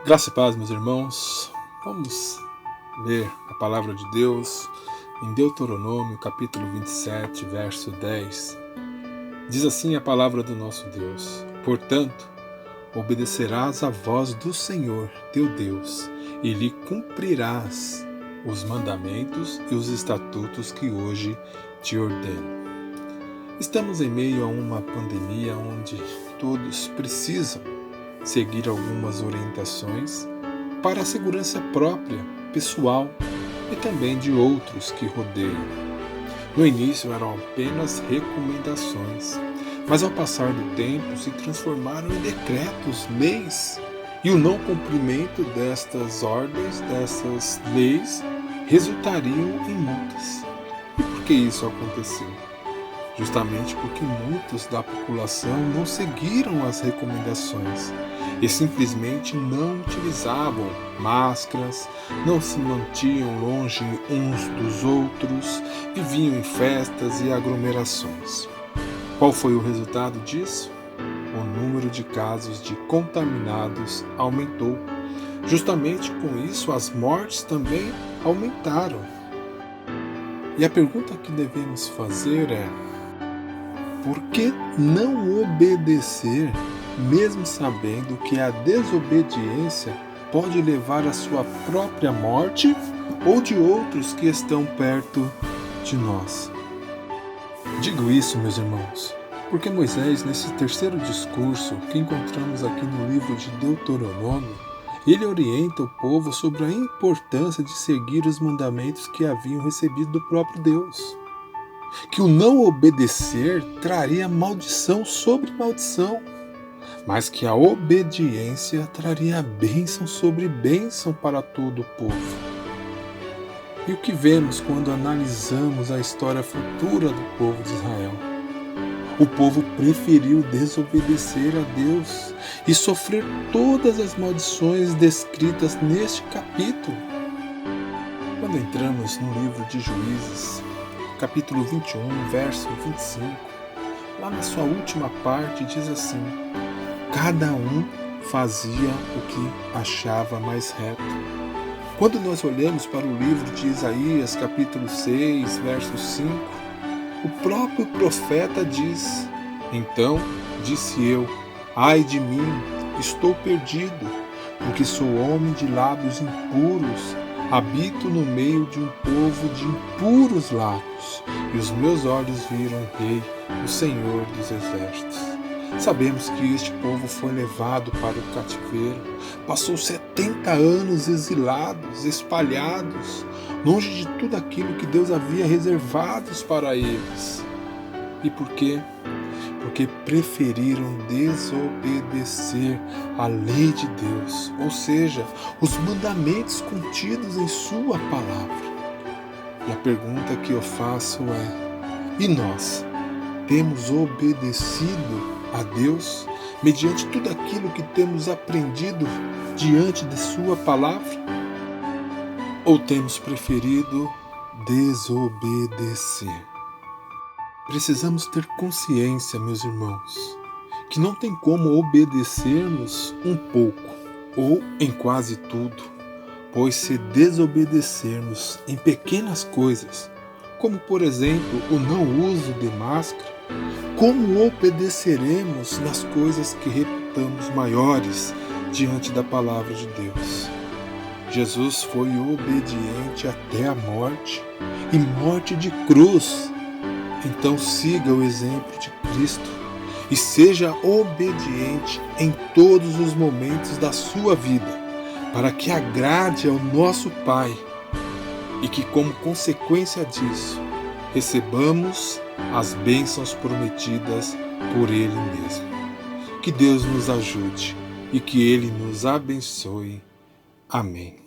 Graça e paz, meus irmãos. Vamos ler a palavra de Deus em Deuteronômio, capítulo 27, verso 10. Diz assim a palavra do nosso Deus: Portanto, obedecerás à voz do Senhor, teu Deus, e lhe cumprirás os mandamentos e os estatutos que hoje te ordeno. Estamos em meio a uma pandemia onde todos precisam seguir algumas orientações para a segurança própria, pessoal e também de outros que rodeiam. No início eram apenas recomendações, mas ao passar do tempo se transformaram em decretos, leis, e o não cumprimento destas ordens, dessas leis, resultariam em multas. E por que isso aconteceu? Justamente porque muitos da população não seguiram as recomendações e simplesmente não utilizavam máscaras, não se mantinham longe uns dos outros, viviam em festas e aglomerações. Qual foi o resultado disso? O número de casos de contaminados aumentou. Justamente com isso, as mortes também aumentaram. E a pergunta que devemos fazer é: por que não obedecer, mesmo sabendo que a desobediência pode levar à sua própria morte ou de outros que estão perto de nós? Digo isso, meus irmãos, porque Moisés, nesse terceiro discurso que encontramos aqui no livro de Deuteronômio, ele orienta o povo sobre a importância de seguir os mandamentos que haviam recebido do próprio Deus. Que o não obedecer traria maldição sobre maldição, mas que a obediência traria bênção sobre bênção para todo o povo. E o que vemos quando analisamos a história futura do povo de Israel? O povo preferiu desobedecer a Deus e sofrer todas as maldições descritas neste capítulo. Quando entramos no livro de Juízes, capítulo 21, verso 25, lá na sua última parte diz assim: cada um fazia o que achava mais reto. Quando nós olhamos para o livro de Isaías, capítulo 6, verso 5, o próprio profeta diz: então disse eu, ai de mim, estou perdido, porque sou homem de lábios impuros, habito no meio de um povo de impuros lábios, e os meus olhos viram o Rei, o Senhor dos Exércitos. Sabemos que este povo foi levado para o cativeiro, passou 70 anos exilados, espalhados, longe de tudo aquilo que Deus havia reservado para eles. E por quê? Porque preferiram desobedecer à lei de Deus, ou seja, os mandamentos contidos em sua palavra. E a pergunta que eu faço é: e nós temos obedecido a Deus mediante tudo aquilo que temos aprendido diante de sua palavra? Ou temos preferido desobedecer? Precisamos ter consciência, meus irmãos, que não tem como obedecermos um pouco ou em quase tudo, pois se desobedecermos em pequenas coisas, como por exemplo o não uso de máscara, como obedeceremos nas coisas que reputamos maiores diante da palavra de Deus? Jesus foi obediente até a morte, e morte de cruz. Então siga o exemplo de Cristo e seja obediente em todos os momentos da sua vida, para que agrade ao nosso Pai e que, como consequência disso, recebamos as bênçãos prometidas por Ele mesmo. Que Deus nos ajude e que Ele nos abençoe. Amém.